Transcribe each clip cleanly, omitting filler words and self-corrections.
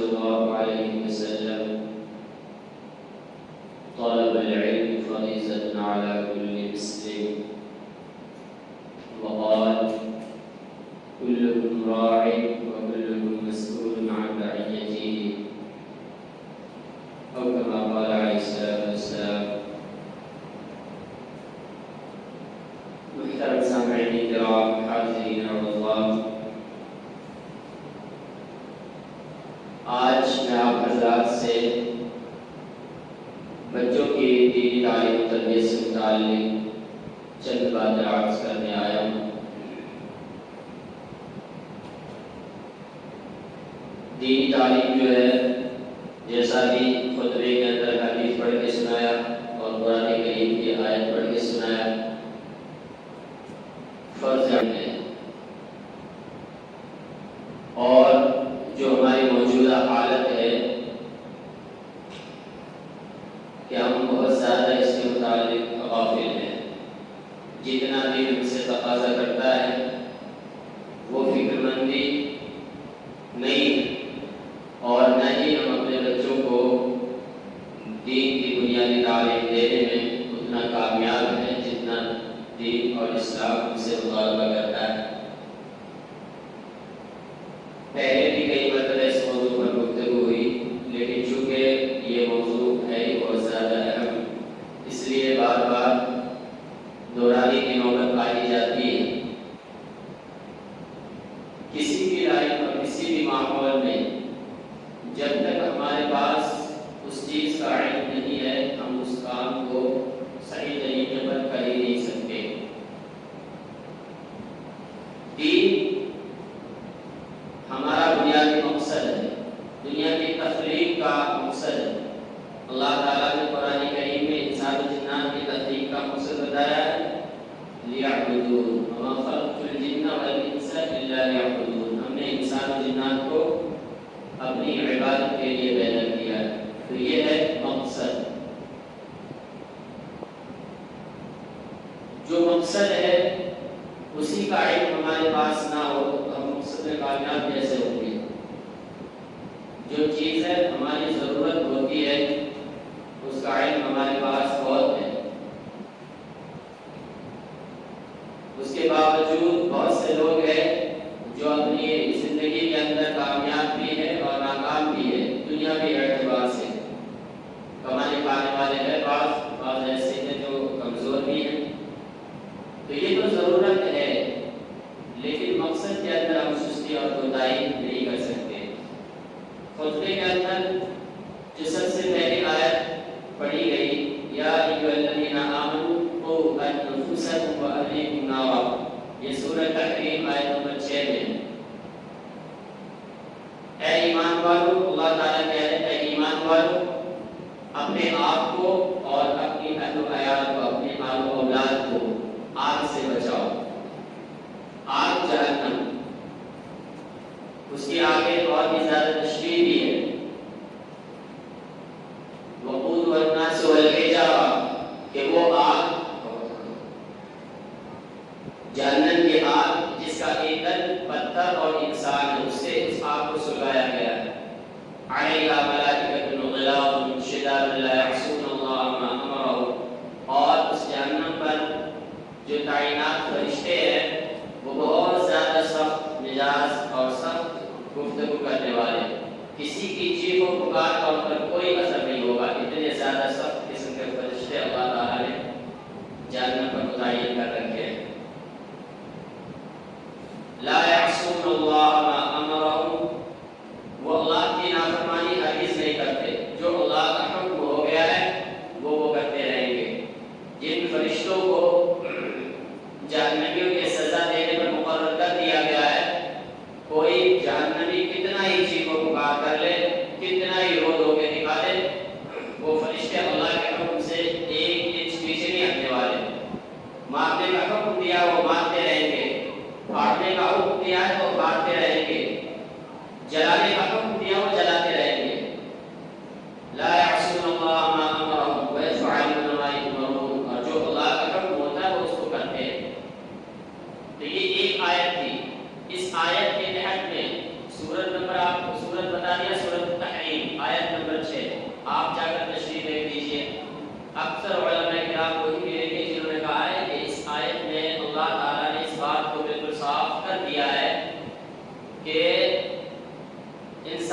صلی اللہ علیہ وسلم طلب العلم فریضۃ علی کل مسلم وقال كلكم راع وكلكم مسؤول عن رعيته أو كما قال عليه الصلاة والسلام. محترم سامعین کرام، حاضرین اللہ، آج میں آپ حضرات سے بچوں کی دینی تعلیم و تربیت سے متعلق چند باتیں عرض کرنے آیا ہوں. دینی تعلیم جو ہے، جیسا کہ خطبے کے اندر حدیث پڑھ کے سنایا اور قرآن کریم کی آیت پڑھ کے سنایا، فرض ہے. اور جو ہماری موجودہ حالت ہے کہ ہم بہت زیادہ اس کے متعلق غافل ہیں. جتنا بھی ہم سے تقاضا کرتا ہے وہ فکر مندی نہیں ہے، اور نہ ہی ہم اپنے بچوں کو دین کی بنیادی تعلیم دینے میں اتنا کامیاب ہے جتنا دین اور اسلام ہم سے مطالبہ کرتا ہے. پہلے بھی کئی مرتبہ اس موضوع پر گفتگو ہوئی، لیکن چونکہ یہ موضوع ہے ہی بہت زیادہ اہم، اس لیے بار بار دہرانے کی نوبت پائی جاتی ہے. کسی بھی لائن اور کسی بھی ماحول میں جب تک ہمارے پاس اس چیز کا علم نہیں ہے، ہم اس کام کو صحیح طریقے پر کر ہی نہیں سکتے. دین ہمارا بنیادی مقصد ہے، دنیا کی تخلیق کا مقصد ہے. اللہ تعالیٰ نے قرآن کریم میں انسان و جنات کی تخلیق کا مقصد بتایا ہے، لِيَعْبُدُونِ وَمَا خَلَقْتُ الْجِنَّ وَالْإِنسَ إِلَّا لِيَعْبُدُونِ. ہم نے انسان و جنات کو اپنی عبادت کے لیے پیدا کیا ہے. تو یہ ہے مقصد. جو مقصد ہے اسی کا علم ہمارے پاس نہ ہو تو ہم مقصد میں کامیاب کیسے ہوں گے؟ جو چیز ہے ہماری ضرورت ہوتی ہے اس کا علم ہمارے پاس بہت ہے، اس کے باوجود بہت سے لوگ ہیں جو اپنی زندگی کے اندر کامیاب بھی ہے اور ناکام بھی ہے. دنیاوی اعتبار سے کمانے کھانے والے ہیں، بعض ایسے ہیں جو کمزور بھی ہیں. تو یہ تو ضرورت ہے، لیکن مقصد کے اندر ہم سستی اور کوتاہی نہیں کر سکتے. خطبے کے اندر جو سب سے پہلی آیت پڑھی گئی، یا ایھا الذین آمنوا قوا انفسکم واہلیکم نارا، یہ سورۃ تحریم آیت نمبر 6 میں. اے ایمان والو، اللہ تعالیٰ کہتے ہیں اے ایمان والو، اپنے آپ کو اور اپنی اہل و عیال کو، اپنے آل و اولاد کو آگ سے بچاؤ. آگ جہنم، اس کی آگے اور بھی زیادہ تشریح بھی ہے. وقودها الناس والحجارہ، کہ وہ آگ جہنم کی آگ جس کا ایندھن پتھر اور انسان ہے، اس سے اس آگ کو سلگایا گیا ہے. علیہا ملائکۃ غلاظ شداد لا یعصون اللہ ما امرهم، اور اس جہنم پر جو تعینات فرشتے ہیں وہ بہت زیادہ سخت مزاج اور سخت گفتگو کرنے والے. کسی کی چیخ و پکار کا ان پر کوئی اثر نہیں ہوگا. اتنے زیادہ سخت قسم کے فرشتے اللہ تعالیٰ نے جہنم پر متعین کر رکھے ہیں. لا یعصون اللہ ما امرهم، وہ اللہ کی نافرمانی ہرگز نہیں کرتے. جو اللہ کا حکم ہو گیا ہے وہ کرتے رہیں گے. جن فرشتوں کو جہنمیوں کے سزا دینے پر مقرر کر دیا گیا ہے، کوئی جہنمی کتنا ہی چیخ و پکار کر لے، کتنا ہی رو دھو کے دکھا دے، وہ فرشتے اللہ کے حکم سے ایک انچ پیچھے نہیں ہٹنے والے. مارنے کا حکم دیا وہ مارتے رہیں گے، پھاڑنے کا حکم دیا ہے وہ پھاڑتے رہیں گے، جلانے کا حکم دیا وہ جلاتے رہیں گے. لا یعصون اللہ ما امرهم ویفعلون ما یؤمرون، اور جو اللہ کا حکم ہوتا ہے وہ اس کو کرتے ہیں. تو یہ ایک آیت تھی. اس آیت کے تحت میں سورت نمبر آپ کو سورت بتا دیا، سورت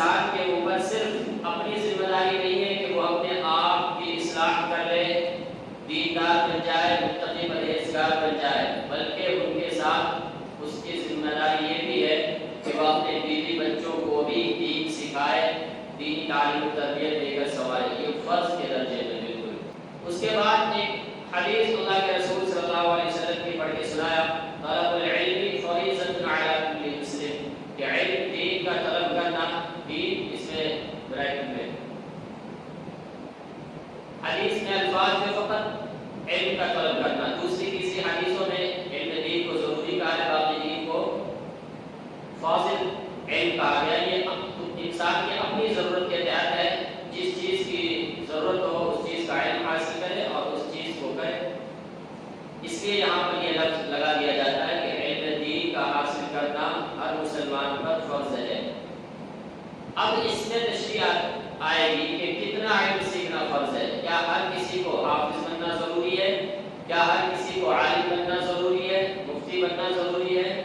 انسان کے اوپر صرف اپنی ذمہ داری نہیں ہے کہ وہ اپنے آپ کی اصلاح کر لے، دیندار بن جائے، متقی پرہیزگار بن جائے، بلکہ ان کے ساتھ اس کی ذمہ داری یہ بھی ہے کہ وہ اپنے بیوی بچوں کو بھی دین سکھائے، دینی تعلیم و تربیت دے کر سنوارے، یہ فرض کے درجے میں بالکل۔ اس کے بعد ایک حدیث اللہ کے رسول صلی اللہ علیہ وسلم کی پڑھ کے سنایا، طلب العلم فریضۃ علی کل مسلم، کہ علم دین کا طلب کرنا بھی اس میں بریکٹ میں حدیث میں الفاظ میں فقط علم کا طلب کرنا، دوسری کسی حدیثوں میں علم دین کو ضروری کہا ہے، باقی دین کو فاضل علم کہا گیا۔ یہ انسان کی اپنی ضرورت کے تحت ہے، جس چیز کی ضرورت ہو اس چیز کا علم حاصل کرے اور اس چیز کو کرے۔ اس لیے یہاں پر یہ لفظ لگا دیا جاتا ہے کہ علم دین کا حاصل کرنا ہر مسلمان پر فرض ہے۔ اب اس میں تشریح آئے گی کہ کتنا علم سیکھنا فرض ہے۔ کیا ہر کسی کو حافظ بننا ضروری ہے؟ کیا ہر کسی کو عالم بننا ضروری ہے؟ مفتی بننا ضروری ہے؟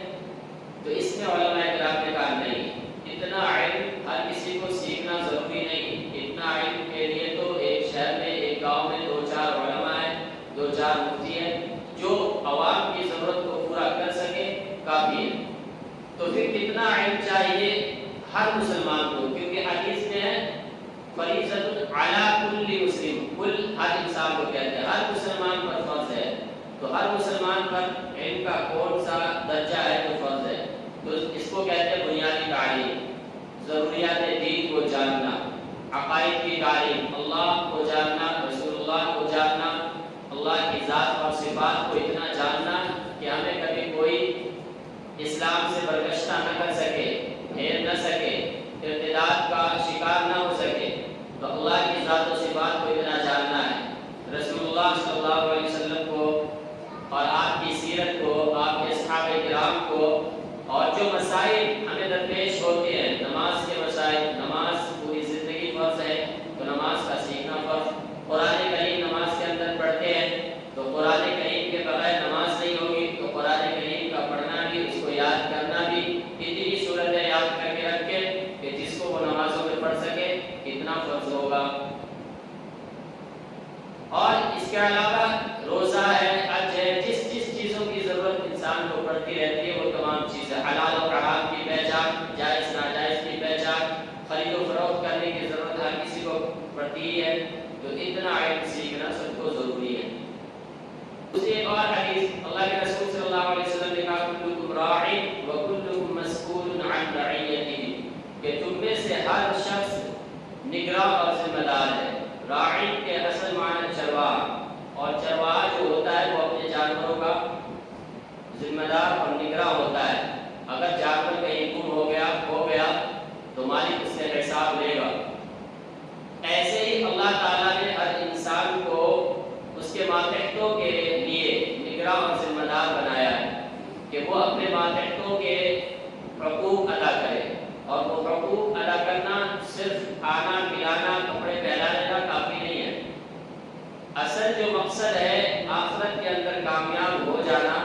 تو اس میں علماء کرام نے کہا نہیں، اتنا علم ہر کسی کو سیکھنا ضروری نہیں۔ اتنا علم کے لیے تو ایک شہر میں ایک گاؤں میں 2-4 علماء ہیں، 2-4 مفتی ہیں جو عوام کی ضرورت کو پورا کر سکے، کافی ہے۔ تو پھر کتنا علم چاہیے ہر مسلمان کو، کیونکہ حدیث میں ہے فریضۃ علی کل مسلم، کل ہر انسان کو کہتے ہیں، ہر مسلمان پر فرض ہے۔ تو ہر مسلمان پر علم کا کون سا درجہ ہے تو فرض ہے؟ تو اس کو کہتے ہیں بنیادی تعلیم، ضروریات دین کو جاننا، عقائد کی تعلیم، اللہ کو جاننا، رسول اللہ کو جاننا، اللہ کی ذات اور صفات کو اتنا جاننا کہ ہمیں کبھی کوئی اسلام سے برگشتہ نہ کر سکے، پھیر نہ سکے، ارتداد کا شکار نہ ہو سکے۔ تو اللہ کی ذات و صفات کو اتنا جاننا ہے، رسول اللہ صلی اللہ علیہ وسلم کو اور آپ کی سیرت کو، آپ کے صحابہ کرام کو، اور جو مسائل ہمیں درپیش ہوتے ہیں، نماز کے مسائل، نماز پوری زندگی فرض ہے تو نماز کا سیکھنا فرض۔ قرآن کریم نماز کے اندر پڑھتے ہیں تو قرآن کریم کے بغیر نماز نہیں ہوگی، تو قرآن کریم کا پڑھنا بھی، اس کو یاد کرنا بھی، اتنی صورتیں یاد کر کے رکھے کہ جس کو وہ نمازوں میں پڑھ سکے، اتنا فرض ہوگا۔ اور اس کے علاوہ روزہ ہے، حج ہے، جس چیزوں کی ضرورت انسان کو پڑتی رہتی ہے وہ تمام چیزیں، حلال و حرام کی پہچان، جائز ناجائز کی پہچان، خرید و فروخت کرنے کی ضرورت ہر کسی کو پڑتی ہے۔ تو اتنا علم سیکھنا سب کو ضروری ہے۔ دوسری ایک اور حدیث اللہ کے رسول صلی اللہ علیہ وسلم نے کہا کلکم راع وکلکم مسئول عن رعیتہ، کہ تم میں سے ہر شخص نگراں اور ذمہ دار ہے۔ راعی کے اصل معنی چرواہ، اور چرواہ جو ہوتا ہے وہ اپنے جانوروں کا ذمہ دار اور نگراں ہوتا ہے۔ اگر جانور کہیں گم ہو گیا تو مالک اس سے حساب لے گا۔ ایسے ہی اللہ تعالیٰ نے ہر انسان کو اس کے ماتحتوں کے لیے نگراں اور ذمہ دار بنایا ہے کہ وہ اپنے ماتحتوں کے حقوق ادا کرے، اور وہ حقوق ادا کرنا صرف کھانا پلانا کپڑے پہنانے کا کافی نہیں ہے۔ اصل جو مقصد ہے آخرت کے اندر کامیاب ہو جانا،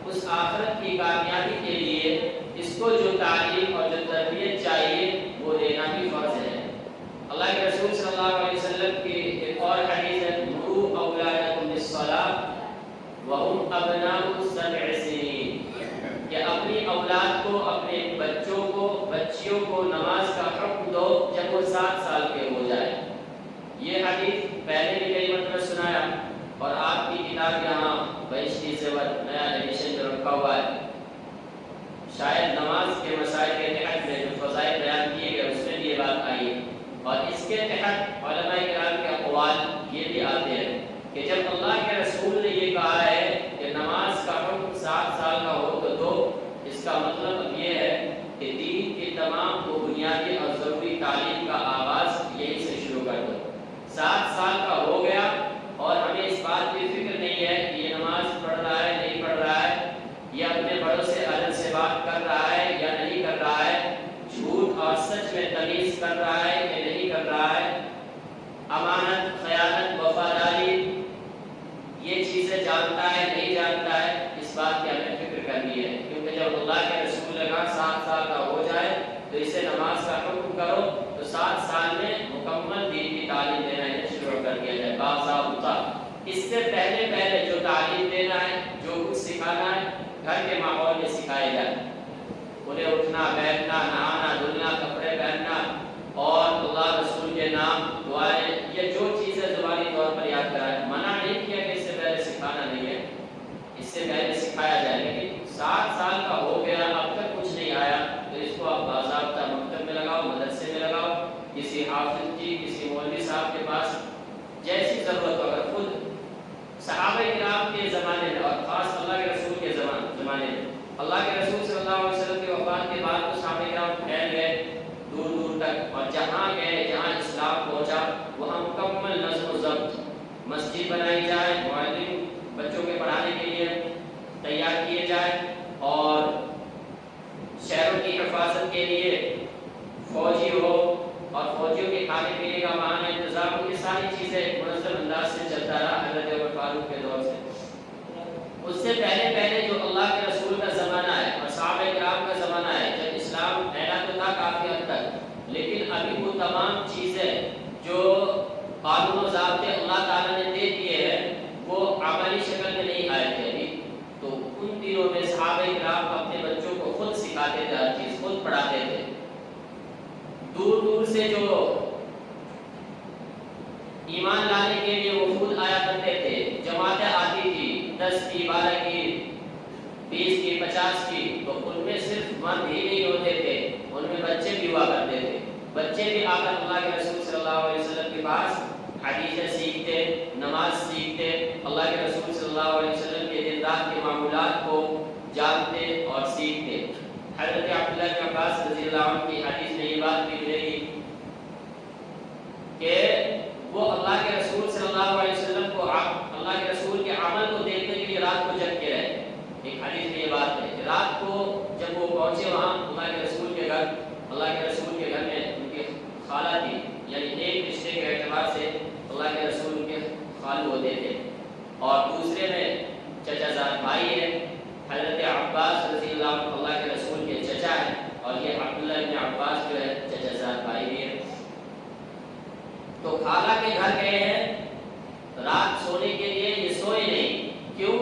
اس آخرت کی کامیابی کے لیے اس کو جو تعلیم اور جو تربیت چاہیے وہ دینا بھی فرض ہے۔ اللہ کے رسول صلی اللہ علیہ وسلم کی ایک اور حدیث ہے مروا اولادکم بالصلاۃ وهم ابناء 7 سنین، کہ اپنی اولاد کو، اپنے بچوں کو، بچیوں کو نماز کا حکم دو جب وہ 7 سال کے ہو جائے۔ یہ حدیث پہلے بھی کئی مرتبہ سنایا، اور آپ کی کتاب یہاں بہشتی زیور نیا ایڈیشن میں رکھا ہوا ہے۔ شاید نماز کے مسائل کے تحت میں جو فضائل بیان کیے گئے اس میں بھی یہ بات آئی ہے، اور اس کے تحت علماء کرام کے اقوال یہ بھی آتے ہیں کہ جب اللہ کے رسول نے یہ کہا ہے کہ نماز کا حکم 7 سال کا ہو تو دو، اس کا مطلب یہ ہے کہ دین کی تمام وہ بنیادی اور ضروری تعلیم کا آغاز یہیں سے شروع کر دو۔ 7 سال کا ہو گیا اور ہمیں اس بات کی فکر نہیں ہے کہ یہ نماز پڑھ رہا ہے نہیں پڑھ رہا ہے، یا اپنے بڑوں سے ادب سے بات کر رہا ہے یا نہیں کر رہا ہے، جھوٹ اور سچ میں تمیز کر رہا ہے کہ نہیں کر رہا ہے، امانت، خیانت، وفاداری، یہ چیزیں جانتا ہے نہیں جانتا ہے، اس بات کی ہمیں فکر کرنی ہے۔ کیونکہ جب اللہ کے رسول نے کہا 7 سال کا ہو جائے تو اسے نماز کا حکم کرو، 7 سال میں مکمل دین کی تعلیم دینا ہے شروع کر دیا جائے باضابطہ۔ اس سے پہلے جو تعلیم دینا ہے، جو کچھ سکھانا ہے، گھر کے ماحول میں سکھایا جائے۔ انہیں اٹھنا بیٹھنا، نہانا دھلنا، کپڑے پہننا اور اللہ رسول کے نام دعائیں، یہ جو چیزیں زبانی طور پر یاد کرائے۔ منع نہیں کیا کہ اس سے پہلے سکھانا نہیں ہے، اس سے پہلے سکھایا جائے، لیکن 7 سال کا ہو گیا اب تک کچھ نہیں آیا تو اس کو آپ باضابطہ مکتب میں لگاؤ، مدرسے میں لگاؤ، کسی حافظ جی، کسی مولوی صاحب کے پاس جیسی ضرورت ہو۔ اگر خود صحابہ کرام کے زمانے میں اور خاص اللہ کے رسول کے زمانے میں، اللہ کے رسول صلی اللہ علیہ وسلم کی وفات کے بعد تو صحابہ کرام پھیل گئے دور دور تک، اور جہاں گئے جہاں اسلام پہنچا وہاں مکمل نظم و ضبط، مسجد بنائی جائے، معلم بچوں کے پڑھانے کے لیے تیار کیے جائے، اور شہروں کی حفاظت کے لیے فوجی ہو اور فوجیوں کے کھانے پینے کا وہاں انتظام ہو۔ یہ ساری چیزیں منظم انداز سے چلتا رہا حضرت عمر فاروق کے دور سے۔ اس سے پہلے جو اللہ کے رسول کا زمانہ ہے اور صحابہ کرام کا زمانہ ہے، جب اسلام پھیلا تو تھا کافی حد تک، لیکن ابھی وہ تمام چیزیں جو قانون و ضابطے اللہ تعالیٰ نے دے دیے ہیں وہ عملی شکل میں نہیں آئے تھے ابھی، تو ان دنوں میں صحابہ کرام اپنے بچوں کو خود سکھاتے تھے، ہر چیز خود پڑھاتے تھے۔ دور دور سے جو ایمان لانے کے لیے وہ خود آیا کرتے تھے، جماعتیں آتی تھی 10 کی 12 کی 20 کی 50 کی، تو ان میں صرف مرد ہی نہیں ہوتے تھے، ان میں بچے بھی ہوا کرتے تھے۔ بچے بھی آ کر اللہ کے رسول صلی اللہ علیہ وسلم کے پاس حدیثیں سیکھتے، نماز سیکھتے، اللہ کے رسول صلی اللہ علیہ وسلم کے دن رات کے معمولات کو جانتے اور سیکھتے۔ حضرت عبداللہ بن عباس رضی اللہ عنہ کی حدیث میں یہ بات بھی ملے گی کہ وہ اللہ کے رسول صلی اللہ علیہ وسلم کو، اللہ کے رسول کے عمل کو دیکھنے کے لیے رات کو جگ کے رہے۔ ایک حدیث میں یہ بات ہے کہ رات کو جب وہ پہنچے وہاں اللہ کے رسول کے گھر، اللہ کے رسول کے گھر میں ان کی خالہ تھی، یعنی ایک رشتے کے اعتبار سے اللہ کے رسول کے خالو ہوتے تھے، اور دوسرے میں چچا زاد بھائی ہے، حضرت عباس رضی اللہ عنہ اللہ کے رسول کے چچا ہیں، اور یہ عبداللہ بن عباس جو ہے چچا زاد بھائی بھی ہے۔ تو خالہ کے گھر گئے ہیں رات سونے کے لیے، یہ سوئے نہیں، کیوں؟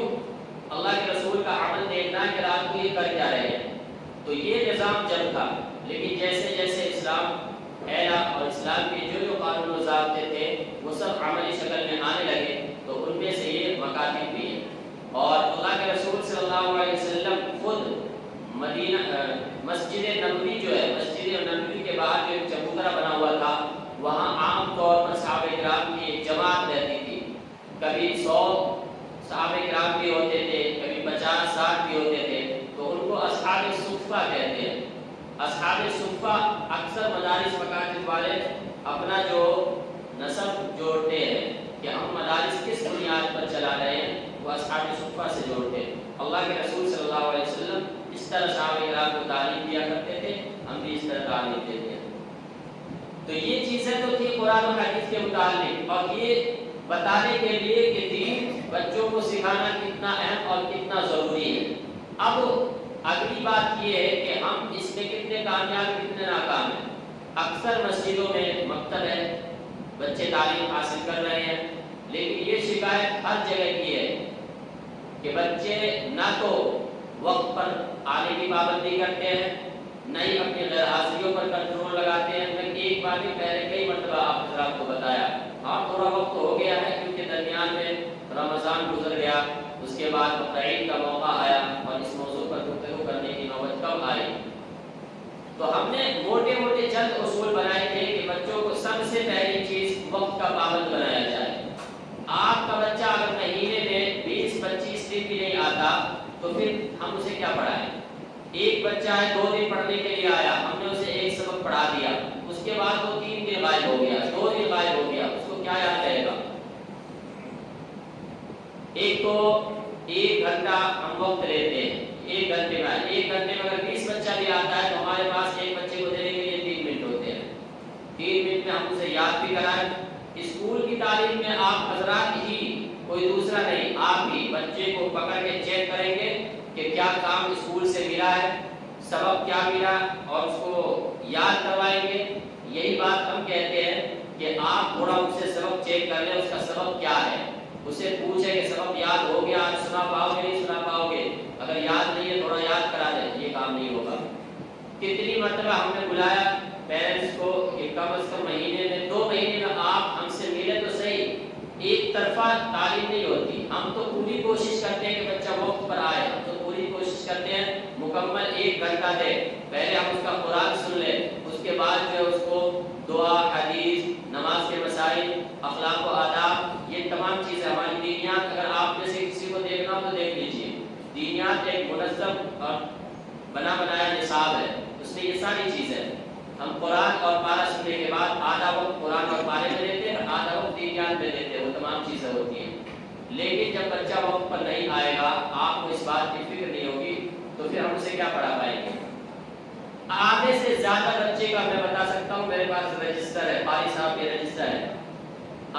اللہ کے رسول کا عمل دیکھنا ہے کہ رات کو یہ کر کیا رہے ہیں۔ تو یہ نظام جب تھا، لیکن جیسے جیسے اسلام پھیلا اور اسلام کے جو قانون و ضابطے تھے وہ سب عملی شکل میں آنے لگے، تو ان میں سے یہ مکاتب بھی ہیں۔ اور اللہ کے رسول صلی اللہ علیہ وسلم خود مدینہ مسجد نبوی جو ہے، مسجد نبوی کے باہر جو ایک چبوترا بنا ہوا تھا، وہاں عام طور پر صحابہ کرام کی ایک جماعت رہتی تھی، کبھی 100 صحابہ کرام بھی ہوتے تھے، کبھی 50-60 بھی ہوتے تھے، تو ان کو اصحاب صفہ کہتے ہیں۔ اصحاب صفہ اکثر مدارس مکاتب والے اپنا جو نسب جوڑتے ہیں کہ ہم مدارس کس بنیاد پر چلا رہے ہیں، وہ اصحاب صفہ سے جوڑتے ہیں۔ اللہ کے رسول صلی اللہ علیہ وسلم اس طرح صحابہ کرام کو تعلیم دیا کرتے تھے، ہم بھی اس طرح تعلیم دیتے ہیں۔ تو یہ چیزیں تو تھی قرآن و حدیث کے متعلق، اور یہ بتانے کے لیے کہ دین بچوں کو سکھانا کتنا اہم اور کتنا ضروری ہے۔ اب اگلی بات یہ ہے کہ ہم اس میں کتنے کامیاب کتنے ناکام ہیں۔ اکثر مسجدوں میں مکتب ہے، بچے تعلیم حاصل کر رہے ہیں، لیکن یہ شکایت ہر جگہ کی ہے کہ بچے نہ تو وقت پر آنے کی پابندی کرتے ہیں، نہ ہی اپنی غیر حاضریوں پر کنٹرول لگاتے ہیں۔ میں ایک بار بھی پہلے کئی مرتبہ آپ حضرات کو بتایا، ہاں تھوڑا وقت ہو گیا ہے کیونکہ درمیان میں رمضان گزر گیا، اس کے بعد بقرعید کا موقع آیا اور اس موضوع پر گفتگو کرنے کی نوبت کب آئی۔ تو ہم نے موٹے موٹے چند اصول بنائے تھے کہ بچوں کو سب سے پہلی چیز وقت کا پابند بنایا جائے۔ آپ کا بچہ اگر مہینے میں 20-25 دن بھی نہیں آتا تو پھر ہم اسے کیا پڑھائیں؟ ایک بچہ ہے 2 دن پڑھنے کے لیے آیا، ہم نے اسے ایک سبق پڑھا دیا، اس کے بعد وہ 3 دن غائب ہو گیا، 2 دن غائب ہو گیا، اس کو کیا یاد رہے گا؟ ایک تو 1 گھنٹہ ہم وقت لیتے ہیں، 1 گھنٹے میں 1 گھنٹے میں اگر 20 بچہ بھی آتا ہے تو ہمارے پاس ایک بچے کو دینے کے لیے 3 منٹ ہوتے ہیں۔ 3 منٹ میں ہم اسے یاد بھی کرائیں۔ اسکول کی تعلیم میں آپ حضرات ہی، کوئی دوسرا نہیں، آپ ہی بچے کو پکڑ کے چیک کریں گے کہ کیا کام اسکول سے ملا ہے، سبق کیا ملا، اور اس کو یاد کروائیں گے۔ یہی بات ہم کہتے ہیں کہ آپ تھوڑا اس سے سبق چیک کر لیں، اس کا سبق کیا ہے، اسے پوچھیں کہ سبق یاد ہو گیا، آج سنا پاؤ گے نہیں سنا پاؤ گے، اگر یاد نہیں ہے تھوڑا یاد کرا دیں، یہ کام نہیں ہوگا۔ کتنی مرتبہ ہم نے بلایا پیرنٹس کو کہ کم از کم مہینے میں 2 مہینے میں آپ ہم سے ملے تو صحیح، ایک طرفہ تعلیم نہیں ہوتی، ہم تو پوری کوشش کرتے ہیں کہ بچہ وقت پر آئے، ہم تو پوری کوشش کرتے ہیں مکمل 1 گھنٹہ دے، پہلے ہم اس کا قرآن سن لیں، اس کے بعد جو اس کو دعا، حدیث، نماز کے مسائل، اخلاق و آداب، یہ تمام چیزیں ہماری دینیات، اگر آپ میں سے کسی کو دیکھنا ہو تو دیکھ لیجیے، دینیات ایک منظم اور بنا بنایا نصاب ہے، اس میں یہ ساری چیزیں، ہم قرآن اور پارہ سننے کے بعد آدھا وقت قرآن اور پارے میں دیتے ہیں، آدھا وقت دینیات میں دیتے ہیں، وہ تمام چیزیں ہوتی ہیں۔ لیکن جب بچہ وقت پر نہیں آئے گا، آپ کو اس بات کی فکر نہیں ہوگی، تو پھر ہم اسے کیا پڑھا پائیں گے؟ آدھے سے زیادہ بچے کا میں بتا سکتا ہوں، میرے پاس رجسٹر ہے، قاری صاحب کے رجسٹر ہے،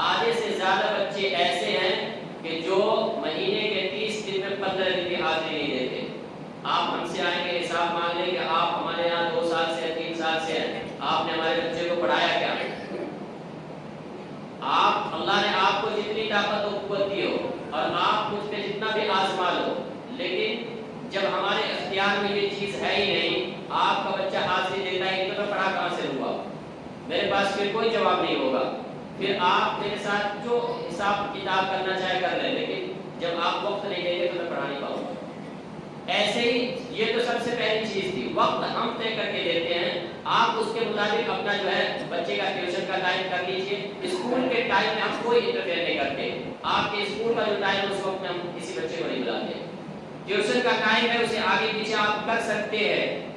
آدھے سے زیادہ بچے ایسے ہیں کہ جو مہینے کے 30 دن میں 15 دن کی حاضری نہیں دیتے۔ آپ ہم سے آئیں گے، حساب مانگ لیں کہ آپ ہمارے یہاں 2 سال سے 3 سال سے ہیں، آپ نے ہمارے بچے کو پڑھایا کیا؟ آپ اللہ نے آپ کو جتنی طاقت و قوت دی ہو اور آپ مجھ پہ جتنا بھی آزما لو، لیکن جب ہمارے اختیار میں یہ چیز ہے ہی نہیں، آپ کا بچہ حاضری دیتا ہے تو میں پڑھا کہاں سے ہوا؟ میرے پاس پھر کوئی جواب نہیں ہوگا، پھر آپ میرے ساتھ جو حساب کتاب کرنا چاہے کر لیں، لیکن جب آپ وقت نہیں دیں گے تو میں پڑھا نہیں پاؤں گا۔ ایسے ہی یہ تو سب سے پہلی چیز تھی، وقت ہم طے کر کے دیتے ہیں، آپ اس کے مطابق اپنا جو ہے بچے کا ٹیوشن کا ٹائم کر لیجئے، اسکول کے ٹائم میں ہم کوئی انٹرفیئر نہیں کرتے، آپ کے اسکول کا جو ٹائم اس وقت میں ہم کسی بچے کو نہیں بلاتے، ٹیوشن کا ٹائم ہے اسے آگے پیچھے آپ کر سکتے ہیں۔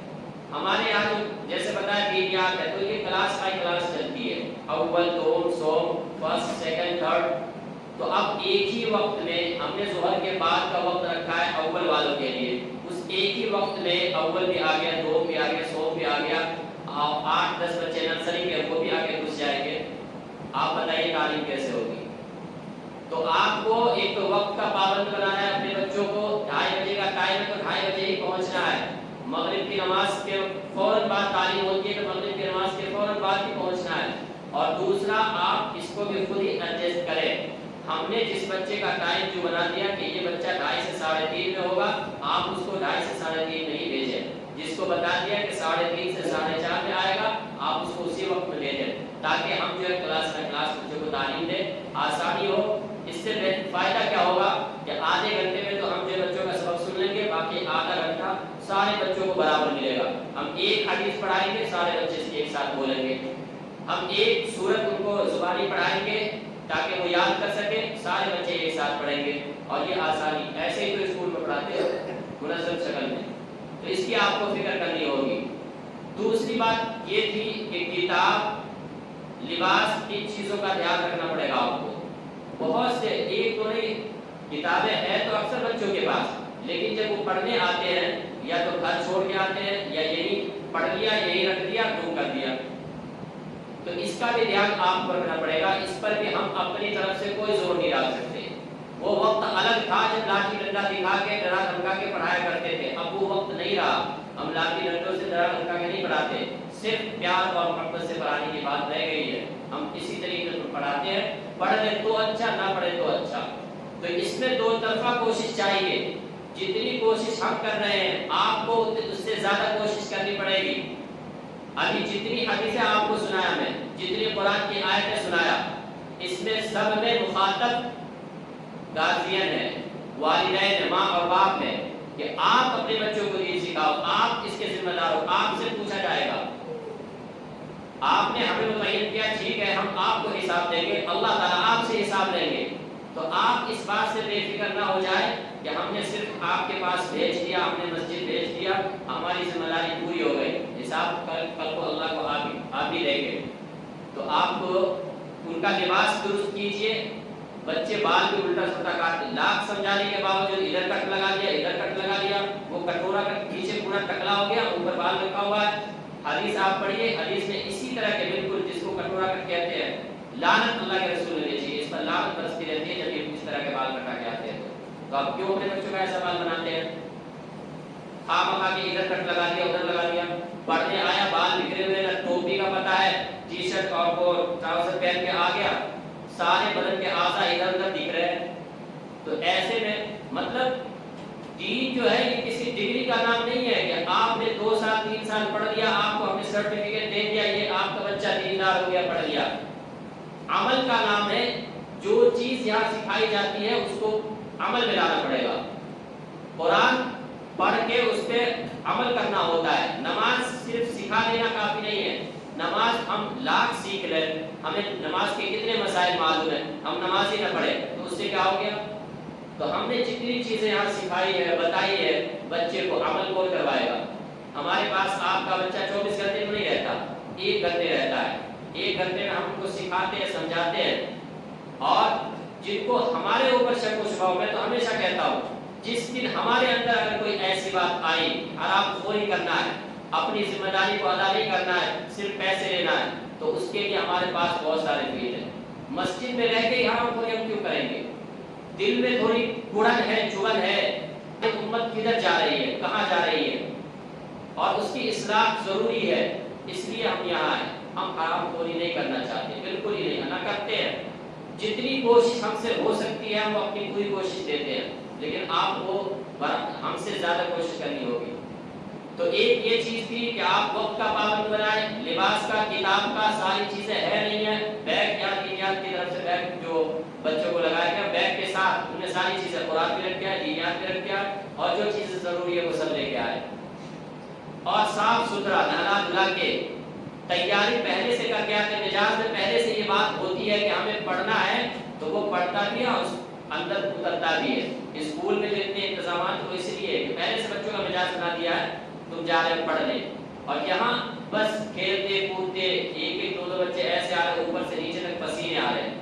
ہمارے یہاں جو جیسے بتایا دینیات ہے تو یہ کلاس بائی کلاس چلتی ہے، اول، دوم، سوم، فرسٹ، سیکنڈ، تھرڈ، تو اب ایک ہی وقت میں ہم نے ظہر کے بعد کا وقت رکھا ہے اول والوں کے لیے، اس ایک ہی وقت میں اول بھی آ گیا، دوم بھی آ گیا، سوم بھی آ گیا، 8-10 بچے نرسری کے وہ بھی آگے گھس جائیں گے، آپ بتائیے تعلیم کیسے ہوگی؟ تو آپ کو ایک تو وقت کا پابند بنانا ہے اپنے بچوں کو، 2:30 بجے کا ٹائم ہے تو 2:30 بجے ہی پہنچنا ہے، مغرب کی نماز کے فوراً بعد تعلیم ہوتی ہے تو مغرب کی نماز کے فوراً بعد ہی پہنچنا ہے، اور دوسرا آپ اس کو بھی خود ہی ایڈجسٹ کریں۔ ہم نے جس بچے کا ٹائم جو بنا دیا کہ یہ بچہ 2:30 سے 3:30 میں ہوگا، آپ اس کو 2:30 سے 3:30 نہیں بھیجیں، جس کو بتا دیا کہ 3:30 سے 4:30 میں آئے گا، آپ اس کو اسی وقت میں بھیجیں، تاکہ ہم جو ہے کلاس بچوں کو تعلیم دیں، آسانی ہو۔ اس سے فائدہ کیا ہوگا کہ آدھے گھنٹے میں تو ہم جو بچوں کا سبق سن لیں گے، باقی آدھا گھنٹہ سارے بچوں کو برابر ملے گا، ہم ایک حدیث پڑھائیں گے، سارے بچے اس کے ایک ساتھ بولیں گے، ہم ایک سورت ان کو زبانی پڑھائیں گے تاکہ وہ یاد کر سکیں، سارے بچے ایک ساتھ پڑھیں گے، اور یہ آسانی ایسے ہی تو اسکول میں پڑھاتے ہیں منظم شکل میں، تو اس کی آپ کو فکر کرنی ہوگی۔ دوسری بات یہ تھی کہ کتاب، لباس، ان چیزوں کا دھیان رکھنا پڑے گا آپ کو، بہت سے ایک تو نہیں کتابیں ہیں تو اکثر بچوں کے پاس، لیکن جب وہ پڑھنے آتے ہیں یا تو گھر چھوڑ کے آتے ہیں یا یہی پڑھ لیا، یہی رکھ دیا، گم کر دیا، تو اس کا بھی دھیان آپ کو رکھنا پڑے گا، اس پر بھی ہم اپنی طرف سے کوئی زور نہیں ڈال سکتے۔ وہ وقت الگ تھا جب لاٹھی ڈنڈا دکھا کے ڈرا دھمکا کے پڑھایا کرتے تھے، اب وہ وقت نہیں رہا، ہم لاٹھی ڈنڈوں سے ڈرا دھمکا کے نہیں پڑھاتے، صرف پیار اور محبت سے پڑھانے کی بات رہ گئی ہے، ہم اسی طریقے سے پڑھاتے ہیں، پڑھ لیں تو اچھا، نہ پڑھے تو اچھا، تو اس میں 2 طرفہ کوشش چاہیے، جتنی کوشش ہم کر رہے ہیں آپ کو اس سے زیادہ کوشش کرنی پڑے گی۔ ابھی جتنی حدیثیں آپ کو سنایا میں، جتنی قرآن کی آیتیں سنایا، اس میں سب میں مخاطب گارجین ہے، والدین ہے، ماں اور باپ ہے، کہ آپ اپنے بچوں کو دین سکھاؤ، آپ اس کے ذمہ دار ہو، آپ سے پوچھا جائے گا، آپ نے ہمیں متعین کیا، ٹھیک ہے ہم آپ کو حساب دیں گے، اللہ تعالیٰ آپ سے حساب لیں گے، تو آپ اس بات سے بے فکر نہ ہو جائے کہ ہم نے صرف آپ کے پاس بھیج دیا، ہم نے مسجد بھیج دیا، ہماری ذمہ داری پوری ہو گئی، حساب کل کو اللہ کو آپ ہی دیں گے۔ تو آپ کو ان کا لباس درست کیجئے، بچے بال بھی الٹا سلٹا کاٹتے، لاکھ سمجھانے کے باوجود ادھر کٹ لگا دیا، ادھر کٹ لگا دیا، وہ کٹورا کا پیچھے پورا ٹکلا ہو گیا، اوپر بال رکھا ہوا ہے۔ حدیث آپ پڑھیے، حدیث میں اسی طرح کے بالکل جس کو کٹورا کٹ کہتے ہیں، لعنت اللہ کے رسول نے بھیجی ہے، اس پر لعنت برستی رہتی ہے جب یہ اس طرح کے بال کٹا کے آتے ہیں، تو آپ کیوں اپنے بچوں کا ایسا بال بناتے ہیں؟ خواہ مخواہ کے ادھر کٹ لگا دیا، ادھر لگا دیا، پڑھنے آیا بال بکھرے ہوئے، نہ ٹوپی کا پتہ ہے، ٹی شرٹ اور وہ ٹراؤزر پہن کے آ گیا، سارے بدن کے اعضاء ادھر ادھر دکھ رہے ہیں. تو ایسے میں مطلب دین جو ہے یہ کسی ڈگری کا نام نہیں ہے کہ آپ نے 2 سال 3 سال پڑھ لیا، آپ کو ہم نے سرٹیفکیٹ دے دیا، یہ آپ کا بچہ دیندار ہو گیا، پڑھ لیا. عمل کا نام ہے. جو چیز یہاں سکھائی جاتی ہے اس کو عمل میں لانا پڑے گا. قرآن پڑھ کے اس پہ عمل کرنا ہوتا ہے. نماز صرف سکھا دینا کافی نہیں ہے. نماز ہم لاکھ سیکھ لیں، ہمیں نماز کے کتنے مسائل معلوم ہیں، ہم نماز ہی نہ پڑھیں تو اس سے کیا ہو گیا؟ تو ہم نے جتنی چیزیں یہاں سکھائی ہے، بتائی ہے، بچے کو عمل کون کروائے گا؟ ہمارے پاس آپ کا بچہ 24 گھنٹے تو نہیں رہتا، 1 گھنٹے رہتا ہے. 1 گھنٹے میں ہم کو سکھاتے ہیں، سمجھاتے ہیں. اور جن کو ہمارے اوپر شک و شبہ، میں تو ہمیشہ کہتا ہوں جس دن ہمارے اندر اگر کوئی ایسی بات آئی، حرام خوری کرنا ہے، اپنی ذمہ داری کو ادا نہیں کرنا ہے، صرف پیسے لینا ہے، تو اس کے لیے ہمارے پاس بہت سارے فیل ہیں. مسجد میں رہ کے حرام خوری ہم کیوں کریں گے؟ دل میں تھوڑی گڑن ہے، چبھن ہے، امت کدھر جا رہی ہے، کہاں جا رہی ہے، اور اس کی اصلاح ضروری ہے. اس لیے ہم یہاں ہیں. ہم حرام خوری نہیں کرنا چاہتے، بالکل ہی نہیں، نہ کرتے ہیں. جتنی کوشش ہم سے ہو سکتی ہے ہم اپنی پوری کوشش دیتے ہیں، لیکن آپ کو ہم سے زیادہ کوشش کرنی ہوگی. تو ایک یہ چیز تھی کہ آپ وقت کا پابند بنائیں. لباس کا، کتاب کا، ساری چیزیں ہے نہیں ہے. بیگ یا دینیات کی طرف سے بیگ جو بچوں کو لگایا گیا، بیگ کے ساتھ ان نے ساری چیزیں، قرآن بھی رکھ دیا، دینیات بھی رکھ دیا، اور جو چیزیں ضروری ہے وہ سب لے کے آئے. اور صاف ستھرا نہلا دھلا کے تیاری پہلے سے کر کے آتے. مزاج میں پہلے سے یہ بات ہوتی ہے کہ ہمیں پڑھنا ہے تو وہ پڑھتا بھی ہے اور اندر اترتا بھی ہے. اسکول میں جو اتنے انتظامات وہ اس لیے کہ پہلے سے بچوں کا مزاج بنا دیا ہے، تم جا رہے پڑھنے. اور یہاں بس کھیلتے کودتے ایک ایک 2 بچے ایسے آ رہے، اوپر سے نیچے تک پسینے آ رہے ہیں.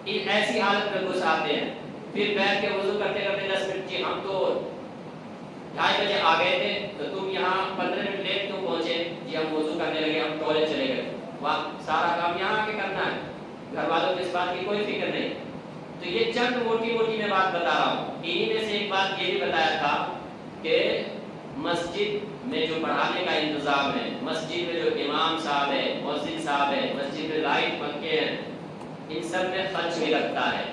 ایسی حالت میں گھس آتے ہیں. پھر بیٹھ کے وضو کرتے کرتے 10 منٹ، جی ہم تو 2:30 بجے آ گئے تھے تو تم یہاں 15 منٹ لیٹ کیوں پہنچے؟ جی ہم وضو کرنے لگے، ہم ٹوائلٹ چلے گئے. واہ، سارا کام یہاں آ کے کرنا ہے، گھر والوں کو اس بات کی کوئی فکر نہیں. تو یہ چند موٹی موٹی میں بات بتا رہا ہوں. انہی میں سے ایک بات یہ بھی بتایا تھا کہ مسجد میں جو پڑھانے کا انتظام ہے، مسجد میں جو امام صاحب ہے، مؤذن صاحب ہے، مسجد میں لائٹ پنکھے ہیں، ان سب میں خرچ بھی لگتا ہے.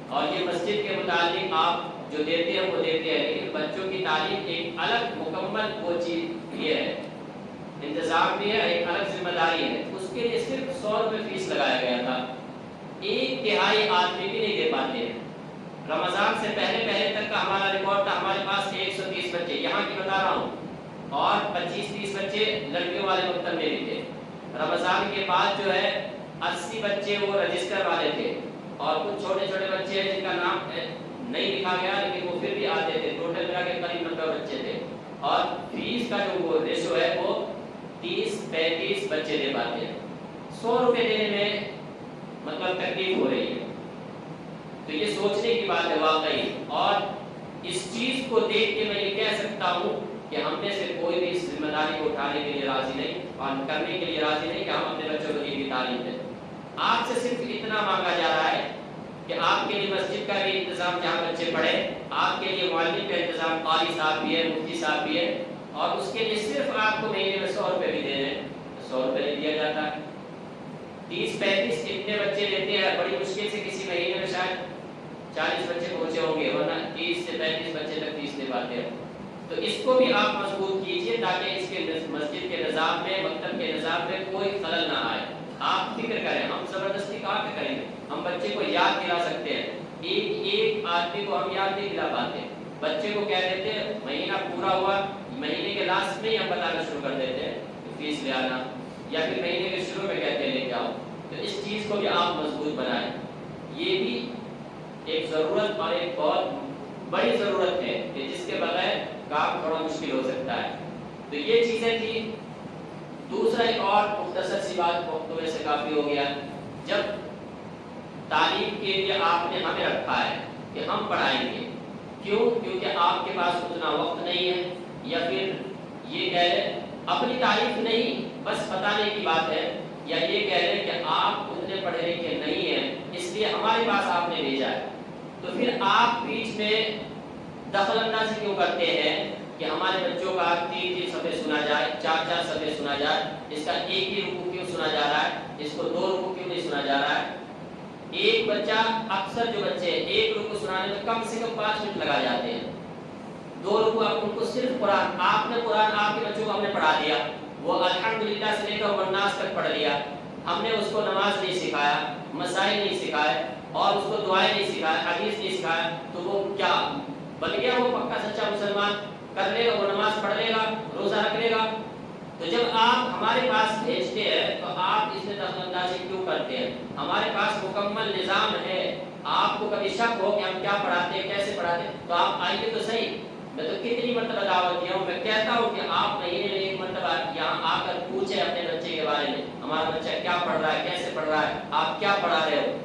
اور یہ مسجد کے متعلق آپ جو دیتے ہیں وہ دیتے ہیں، لیکن بچوں کی تعلیم ایک الگ مکمل وہ چیز یہ ہے، انتظام بھی ہے، ایک الگ ذمہ داری ہے. اس کے لیے صرف 100 روپے فیس لگایا گیا تھا. 1/3 آدمی بھی نہیں دے پاتے ہیں. رمضان سے پہلے تک کا ہمارا ریکارڈ تھا، ہمارے پاس 130 بچے یہاں کی بتا رہا ہوں، اور 25-30 بچے لڑکیوں والے مکتب میں بھی تھے. رمضان کے بعد جو ہے 80 بچے وہ رجسٹر والے تھے، اور کچھ چھوٹے چھوٹے بچے ہیں جن کا نام نہیں لکھا گیا لیکن وہ پھر بھی آتے تھے. ٹوٹل ملا کے قریب 90 بچے تھے. اور فیس کا جو وہ ریشو ہے وہ 30-35 بچے دے پاتے ہیں. 100 روپے دینے میں مطلب تکلیف ہو رہی ہے. تو یہ سوچنے کی بات ہے واقعی. اور اس چیز کو دیکھ کے میں یہ کہہ سکتا ہوں کہ ہم میں سے کوئی بھی اس ذمہ داری کو اٹھانے کے لیے راضی نہیں اور کرنے کے لیے راضی نہیں کہ ہم اپنے بچوں کو دین کی تعلیم دیں. آپ سے صرف اتنا مانگا جا رہا ہے کہ آپ کے لیے مسجد کا بھی انتظام جہاں بچے پڑھیں، آپ کے لیے معلم کا انتظام، قاری صاحب بھی ہے، مفتی صاحب بھی ہے، اور اس کے لیے صرف آپ کو مہینے میں 100 روپے بھی دینے. 100 روپے نہیں دیا جاتا ہے. 30-35 اتنے بچے لیتے ہیں، بڑی مشکل سے کسی مہینے میں شاید 40 بچے پہنچے ہوں گے، ورنہ 30 سے 35 بچے تک فیس دے پاتے ہیں. تو اس کو بھی آپ مضبوط کیجئے تاکہ اس کے مسجد کے نظام میں، مکتب کے نظام میں کوئی خلل نہ آئے. آپ فکر کریں، ہم زبردستی کہاں پہ کریں گے؟ ہم بچے کو یاد دلا سکتے ہیں، ایک آدمی کو ہم یاد نہیں دلا پاتے. بچے کو کہہ دیتے ہیں مہینہ پورا ہوا، مہینے کے لاسٹ میں ہی ہم بتانا شروع کر دیتے ہیں فیس لے آنا، یا پھر مہینے کے شروع میں کہتے ہیں لے کے آؤ. تو اس چیز کو بھی آپ مضبوط بنائیں. یہ بھی ایک ضرورت اور ایک بہت بڑی ضرورت ہے کہ جس کے بغیر کام تھوڑا مشکل ہو سکتا ہے. تو یہ چیزیں تھی. دوسرا ایک اور مختصر سی بات وقت سے کافی ہو گیا. جب تعلیم کے لیے آپ نے ہمیں رکھا ہے کہ ہم پڑھائیں گے، کیوں؟ کیونکہ آپ کے پاس اتنا وقت نہیں ہے، یا پھر یہ کہہ لیں اپنی تعریف نہیں بس بتانے کی بات ہے، یا یہ کہہ لیں کہ آپ اتنے پڑھے لکھے نہیں ہیں اس لیے ہمارے پاس آپ نے بھیجا ہے. تو پھر آپ بیچ میں دخل اندازی کیوں کرتے ہیں کہ ہمارے بچوں کا 3 صفحے سنا جائے، 4 صفحے سنا جائے، اس کا ایک ہی رکوع کیوں سنا سنا جا رہا ہے، اس کو 2 رکوع کیوں نہیں سنا جا رہا ہے؟ ایک بچہ، اکثر جو بچے ایک رکوع سنانے میں کم سے کم 5 منٹ لگا جاتے ہیں، 2 رکوع آپ ان کو صرف قرآن، آپ نے قرآن آپ کے بچوں کو ہم نے پڑھا دیا، وہ الحمدللہ سے لے کر والناس تک پڑھ لیا، ہم نے اس کو نماز نہیں سکھایا، مسائل نہیں سکھائے اور اس کو دعائیں نہیں سکھائے، حدیث نہیں سکھایا، تو وہ کیا بن گیا؟ وہ پکا سچا مسلمان کر لے گا، وہ نماز پڑھ لے گا، روزہ رکھ لے گا؟ تو جب آپ ہمارے پاس بھیجتے ہیں تو آپ اس میں دخل اندازی کیوں کرتے ہیں؟ ہمارے پاس مکمل نظام ہے، آپ کو کبھی شک ہو کہ ہم کیا پڑھاتے ہیں، کیسے پڑھاتے ہیں، تو آپ آئیے تو صحیح۔ میں تو کتنی مرتبہ دعوت دیا ہوں، میں کہتا ہوں کہ آپ مہینے میں 1 مرتبہ یہاں آ کر پوچھیں اپنے بچے کے بارے میں، ہمارا بچہ کیا پڑھ رہا ہے، کیسے پڑھ رہا ہے، آپ کیا پڑھا رہے ہو؟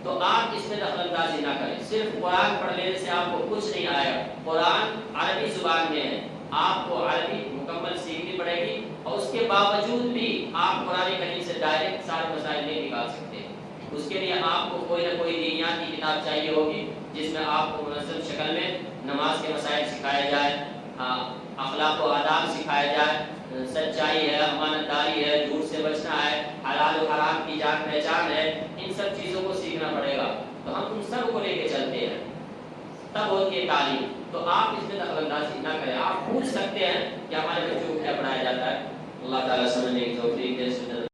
تو آپ اس میں دخل اندازی نہ کریں۔ صرف قرآن پڑھ لینے سے آپ کو کچھ نہیں آئے گا۔ قرآن عربی زبان میں ہے، آپ کو عربی مکمل سیکھنی پڑے گی، اور اس کے باوجود بھی آپ قرآن کریم سے ڈائریکٹ سارے مسائل نہیں نکال سکتے۔ اس کے لیے آپ کو کوئی نہ کوئی دینیات کی کتاب چاہیے ہوگی، جس میں آپ کو منظم شکل میں نماز کے مسائل سکھائے جائے، اخلاق و آداب سکھائے جائے، سچائی ہے، امانت داری ہے، جھوٹ سے بچنا ہے، حلال و حرام کی جان پہچان ہے، ان سب چیزوں کو سیکھنا پڑے گا۔ تو ہم ان سب کو لے کے چلتے ہیں، تب ہوتی ہے تعلیم۔ تو آپ اس میں دخل اندازی نہ کریں، آپ پوچھ سکتے ہیں کہ ہمارے بچوں کو کیا پڑھایا جاتا ہے۔ اللہ تعالیٰ سمجھنے کی توفیق دے۔